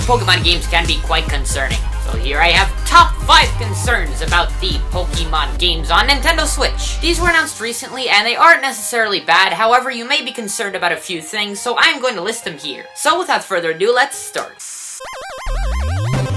Pokemon games can be quite concerning. So here I have top 5 concerns about the Pokemon games on Nintendo Switch. These were announced recently and they aren't necessarily bad, however you may be concerned about a few things, so I'm going to list them here. So without further ado, let's start.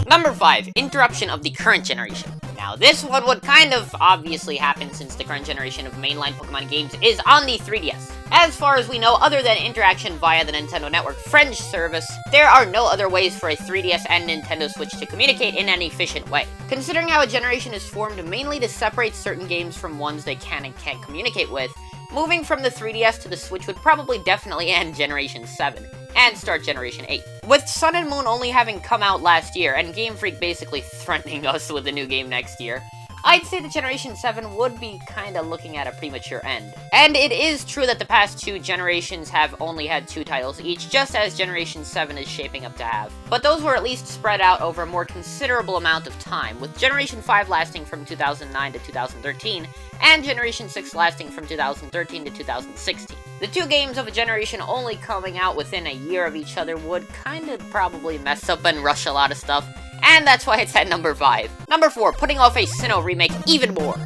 Number 5, interruption of the current generation. Now, this one would kind of obviously happen since the current generation of mainline Pokemon games is on the 3DS. As far as we know, other than interaction via the Nintendo Network Fringe service, there are no other ways for a 3DS and Nintendo Switch to communicate in an efficient way. Considering how a generation is formed mainly to separate certain games from ones they can and can't communicate with, moving from the 3DS to the Switch would probably definitely end Generation 7, and start Generation 8. With Sun and Moon only having come out last year, and Game Freak basically threatening us with a new game next year, I'd say that Generation 7 would be kinda looking at a premature end. And it is true that the past 2 generations have only had 2 titles each, just as Generation 7 is shaping up to have. But those were at least spread out over a more considerable amount of time, with Generation 5 lasting from 2009 to 2013, and Generation 6 lasting from 2013 to 2016. The 2 games of a generation only coming out within a year of each other would kinda probably mess up and rush a lot of stuff, and that's why it's at number 5. Number 4, putting off a Sinnoh remake even more.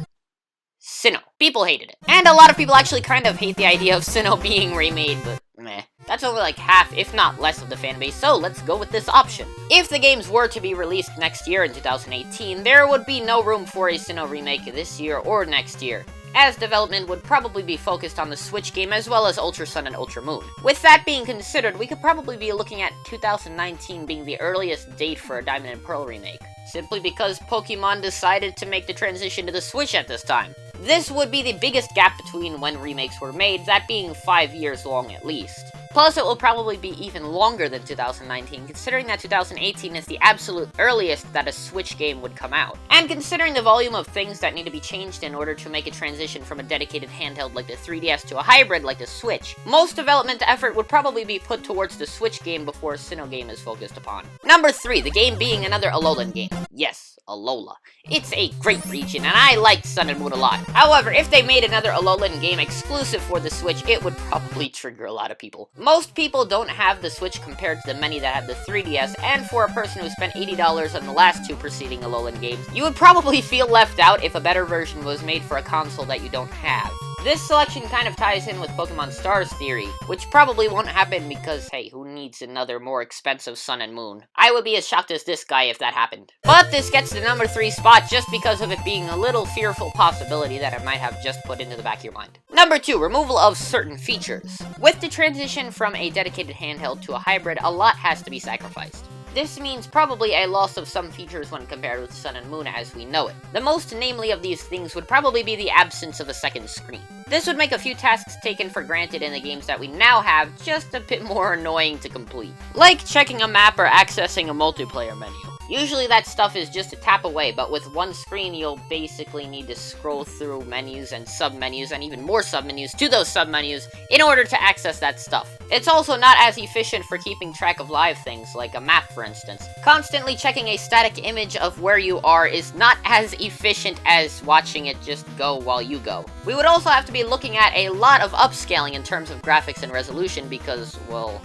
Sinnoh. People hated it. And a lot of people actually kind of hate the idea of Sinnoh being remade, but meh. That's only like half, if not less, of the fanbase, so let's go with this option. If the games were to be released next year in 2018, there would be no room for a Sinnoh remake this year or next year, as development would probably be focused on the Switch game as well as Ultra Sun and Ultra Moon. With that being considered, we could probably be looking at 2019 being the earliest date for a Diamond and Pearl remake, simply because Pokemon decided to make the transition to the Switch at this time. This would be the biggest gap between when remakes were made, that being 5 years long at least. Plus, it will probably be even longer than 2019, considering that 2018 is the absolute earliest that a Switch game would come out. And considering the volume of things that need to be changed in order to make a transition from a dedicated handheld like the 3DS to a hybrid like the Switch, most development effort would probably be put towards the Switch game before a Sinnoh game is focused upon. Number 3, the game being another Alolan game. Yes, Alola. It's a great region, and I liked Sun and Moon a lot. However, if they made another Alolan game exclusive for the Switch, it would probably trigger a lot of people. Most people don't have the Switch compared to the many that have the 3DS, and for a person who spent $80 on the last 2 preceding Alolan games, you would probably feel left out if a better version was made for a console that you don't have. This selection kind of ties in with Pokemon Stars theory, which probably won't happen because, hey, who needs another more expensive Sun and Moon? I would be as shocked as this guy if that happened. But this gets the number 3 spot just because of it being a little fearful possibility that I might have just put into the back of your mind. Number 2, removal of certain features. With the transition from a dedicated handheld to a hybrid, a lot has to be sacrificed. This means probably a loss of some features when compared with Sun and Moon as we know it. The most namely of these things would probably be the absence of a second screen. This would make a few tasks taken for granted in the games that we now have just a bit more annoying to complete. Like checking a map or accessing a multiplayer menu. Usually that stuff is just a tap away, but with one screen you'll basically need to scroll through menus and submenus and even more submenus to those submenus in order to access that stuff. It's also not as efficient for keeping track of live things, like a map for instance. Constantly checking a static image of where you are is not as efficient as watching it just go while you go. We would also have to be looking at a lot of upscaling in terms of graphics and resolution because, well,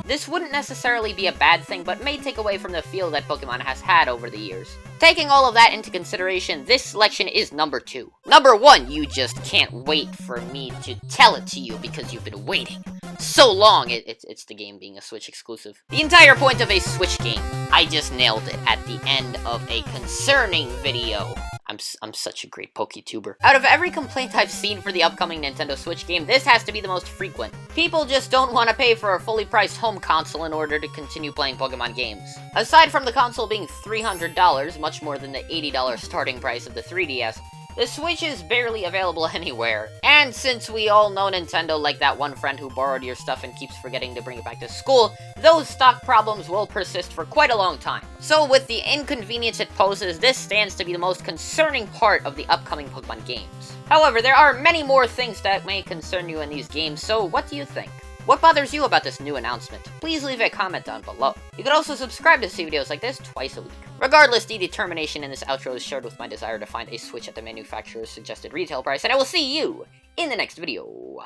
this wouldn't necessarily be a bad thing, but may take away from the feel that Pokemon has had over the years. Taking all of that into consideration, this selection is number 2. Number 1, you just can't wait for me to tell it to you because you've been waiting so long. It's the game being a Switch exclusive. The entire point of a Switch game. I just nailed it at the end of a concerning video. I'm such a great PokéTuber. Out of every complaint I've seen for the upcoming Nintendo Switch game, this has to be the most frequent. People just don't want to pay for a fully priced home console in order to continue playing Pokemon games. Aside from the console being $300, much more than the $80 starting price of the 3DS, the Switch is barely available anywhere. And since we all know Nintendo like that one friend who borrowed your stuff and keeps forgetting to bring it back to school, those stock problems will persist for quite a long time. So with the inconvenience it poses, this stands to be the most concerning part of the upcoming Pokemon games. However, there are many more things that may concern you in these games, so what do you think? What bothers you about this new announcement? Please leave a comment down below. You can also subscribe to see videos like this twice a week. Regardless, the determination in this outro is shared with my desire to find a Switch at the manufacturer's suggested retail price, and I will see you in the next video.